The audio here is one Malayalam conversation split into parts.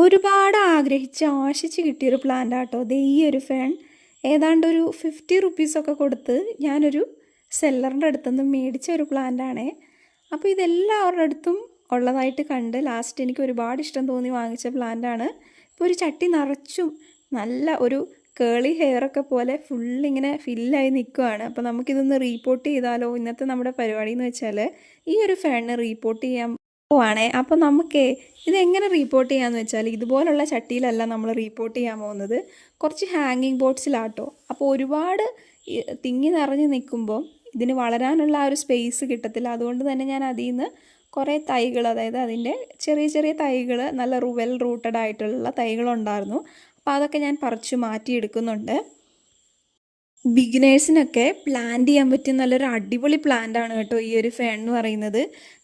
ഒരുപാട് ആഗ്രഹിച്ച് ആശിച്ച് കിട്ടിയൊരു പ്ലാന്റാട്ടോ ദേ ഈ ഒരു ഫാൻ. ഏതാണ്ട് ഒരു 50 റുപ്പീസൊക്കെ കൊടുത്ത് ഞാനൊരു സെല്ലറിൻ്റെ അടുത്തുനിന്ന് മേടിച്ച ഒരു പ്ലാന്റാണേ. അപ്പോൾ ഇതെല്ലാവരുടെ അടുത്തും ഉള്ളതായിട്ട് കണ്ട് ലാസ്റ്റ് എനിക്ക് ഒരുപാട് ഇഷ്ടം തോന്നി വാങ്ങിച്ച പ്ലാന്റാണ്. ഇപ്പോൾ ഒരു ചട്ടി നിറച്ചും നല്ല ഒരു കേളി ഹെയറൊക്കെ പോലെ ഫുള്ളിങ്ങനെ ഫില്ലായി നിൽക്കുവാണ്. അപ്പോൾ നമുക്കിതൊന്ന് റീപോർട്ട് ചെയ്താലോ? ഇന്നത്തെ നമ്മുടെ പരിപാടി എന്ന് വെച്ചാൽ ഈ ഒരു ഫാനിന് റീപോർട്ട് ചെയ്യാൻ പോവാണേ. അപ്പോൾ നമുക്കേ ഇതെങ്ങനെ റീപോർട്ട് ചെയ്യാമെന്ന് വെച്ചാൽ ഇതുപോലുള്ള ചട്ടിയിലല്ല നമ്മൾ റീപോർട്ട് ചെയ്യാൻ പോകുന്നത്, കുറച്ച് ഹാങ്ങിങ് ബോട്ട്സിലാട്ടോ. അപ്പോൾ ഒരുപാട് തിങ്ങി നിറഞ്ഞ് നിൽക്കുമ്പോൾ ഇതിന് വളരാനുള്ള ആ ഒരു സ്പേസ് കിട്ടത്തില്ല. അതുകൊണ്ട് തന്നെ ഞാൻ അതിൽ നിന്ന് കുറേ തൈകൾ, അതായത് അതിൻ്റെ ചെറിയ ചെറിയ തൈകൾ, നല്ല വെൽ റൂട്ടഡ് ആയിട്ടുള്ള തൈകളുണ്ടായിരുന്നു. അപ്പോൾ അതൊക്കെ ഞാൻ പറിച്ചു മാറ്റിയെടുക്കുന്നുണ്ട്. ബിഗിനേഴ്സിനൊക്കെ പ്ലാന്റ് ചെയ്യാൻ പറ്റിയ നല്ലൊരു അടിപൊളി പ്ലാന്റാണ് കേട്ടോ ഈ ഒരു ഫാൻ എന്ന് പറയുന്നത്.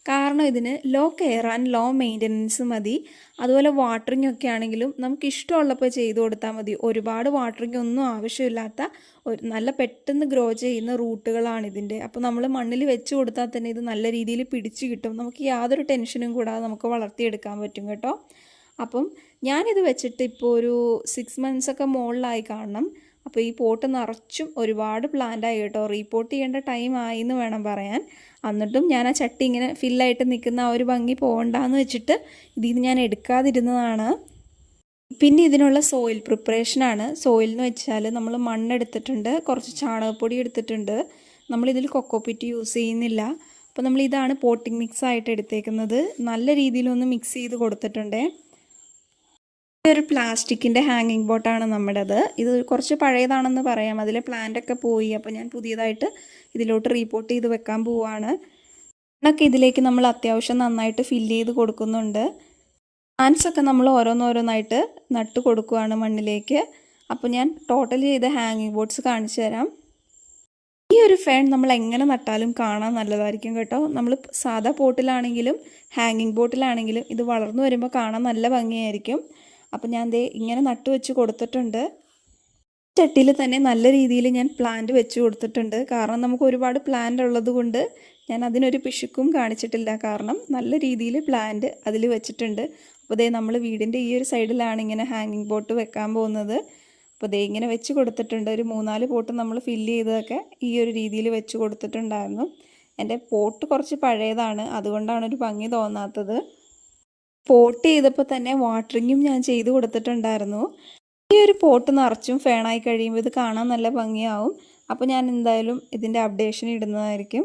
കാരണം ഇതിന് low care and low maintenance മതി. അതുപോലെ വാട്ടറിങ് ഒക്കെ ആണെങ്കിലും നമുക്ക് ഇഷ്ടമുള്ളപ്പോൾ ചെയ്ത് കൊടുത്താൽ മതി. ഒരുപാട് വാട്ടറിങ് ഒന്നും ആവശ്യമില്ലാത്ത ഒരു നല്ല പെട്ടെന്ന് ഗ്രോ ചെയ്യുന്ന റൂട്ടുകളാണ് ഇതിൻ്റെ. അപ്പോൾ നമ്മൾ മണ്ണിൽ വെച്ച് കൊടുത്താൽ തന്നെ ഇത് നല്ല രീതിയിൽ പിടിച്ച് കിട്ടും. നമുക്ക് യാതൊരു ടെൻഷനും കൂടാതെ നമുക്ക് വളർത്തിയെടുക്കാൻ പറ്റും കേട്ടോ. അപ്പം ഞാനിത് വെച്ചിട്ട് ഇപ്പോൾ ഒരു 6 മന്ത്സൊക്കെ മുകളിലായി കാണണം. അപ്പോൾ ഈ പോട്ട് നിറച്ചും ഒരുപാട് പ്ലാന്റായി കേട്ടോ. റീപോർട്ട് ചെയ്യേണ്ട ടൈം ആയി എന്ന് വേണം പറയാൻ. എന്നിട്ടും ഞാൻ ആ ചട്ടി ഇങ്ങനെ ഫില്ലായിട്ട് നിൽക്കുന്ന ആ ഒരു ഭംഗി പോകണ്ടെന്ന് വെച്ചിട്ട് ഇതിൽ നിന്ന് ഞാൻ എടുക്കാതിരുന്നതാണ്. പിന്നെ ഇതിനുള്ള സോയിൽ പ്രിപ്പറേഷനാണ്. സോയിൽ എന്ന് വെച്ചാൽ നമ്മൾ മണ്ണെടുത്തിട്ടുണ്ട്, കുറച്ച് ചാണകപ്പൊടി എടുത്തിട്ടുണ്ട്. നമ്മളിതിൽ കൊക്കോപിറ്റ് യൂസ് ചെയ്യുന്നില്ല. അപ്പോൾ നമ്മളിതാണ് പോട്ടിംഗ് മിക്സ് ആയിട്ട് എടുത്തേക്കുന്നത്. നല്ല രീതിയിലൊന്ന് മിക്സ് ചെയ്ത് കൊടുത്തിട്ടുണ്ട്. ഇതൊരു പ്ലാസ്റ്റിക്കിൻ്റെ ഹാങ്ങിങ് ബോട്ടാണ് നമ്മുടേത്. ഇത് കുറച്ച് പഴയതാണെന്ന് പറയാം, അതിലെ പ്ലാന്റൊക്കെ പോയി. അപ്പോൾ ഞാൻ പുതിയതായിട്ട് ഇതിലോട്ട് റീപോർട്ട് ചെയ്ത് വെക്കാൻ പോവുകയാണ്. മണ്ണൊക്കെ ഇതിലേക്ക് നമ്മൾ അത്യാവശ്യം നന്നായിട്ട് ഫില്ല് ചെയ്ത് കൊടുക്കുന്നുണ്ട്. പ്ലാന്റ്സൊക്കെ നമ്മൾ ഓരോന്നോരോന്നായിട്ട് നട്ട് കൊടുക്കുകയാണ് മണ്ണിലേക്ക്. അപ്പോൾ ഞാൻ ടോട്ടൽ ചെയ്ത ഹാങ്ങിങ് ബോട്ട്സ് കാണിച്ചു തരാം. ഈ ഒരു ഫാൻ നമ്മൾ എങ്ങനെ നട്ടാലും കാണാൻ നല്ലതായിരിക്കും കേട്ടോ. നമ്മൾ സാധാ പോട്ടിലാണെങ്കിലും ഹാങ്ങിങ് ബോട്ടിലാണെങ്കിലും ഇത് വളർന്നു വരുമ്പോൾ കാണാൻ നല്ല ഭംഗിയായിരിക്കും. അപ്പോൾ ഞാൻ ദേ ഇങ്ങനെ നട്ടു വെച്ച് കൊടുത്തിട്ടുണ്ട്. ചട്ടിയിൽ തന്നെ നല്ല രീതിയിൽ ഞാൻ പ്ലാന്റ് വെച്ച് കൊടുത്തിട്ടുണ്ട്. കാരണം നമുക്ക് ഒരുപാട് പ്ലാന്റ് ഉള്ളത് കൊണ്ട് ഞാൻ അതിനൊരു പിശുക്കും കാണിച്ചിട്ടില്ല. കാരണം നല്ല രീതിയിൽ പ്ലാന്റ് അതിൽ വെച്ചിട്ടുണ്ട്. അപ്പോൾ ദേ നമ്മൾ വീടിൻ്റെ ഈ ഒരു സൈഡിലാണ് ഇങ്ങനെ ഹാങ്ങിങ് ബോട്ട് വെക്കാൻ പോകുന്നത്. അപ്പോൾ ദേ ഇങ്ങനെ വെച്ച് കൊടുത്തിട്ടുണ്ട്. ഒരു 3-4 പോട്ട് നമ്മൾ ഫില്ല് ചെയ്തതൊക്കെ ഈ ഒരു രീതിയിൽ വെച്ച് കൊടുത്തിട്ടുണ്ടായിരുന്നു. എൻ്റെ പോട്ട് കുറച്ച് പഴയതാണ്, അതുകൊണ്ടാണ് ഒരു ഭംഗി തോന്നാത്തത്. പോട്ട് ചെയ്തപ്പോൾ തന്നെ വാട്ടറിങ്ങും ഞാൻ ചെയ്ത് കൊടുത്തിട്ടുണ്ടായിരുന്നു. ഈ ഒരു പോട്ട് നിറച്ചും ഫേണായി കഴിയുമ്പോൾ ഇത് കാണാൻ നല്ല ഭംഗിയാവും. അപ്പോൾ ഞാൻ എന്തായാലും ഇതിൻ്റെ അപ്ഡേഷൻ ഇടുന്നതായിരിക്കും.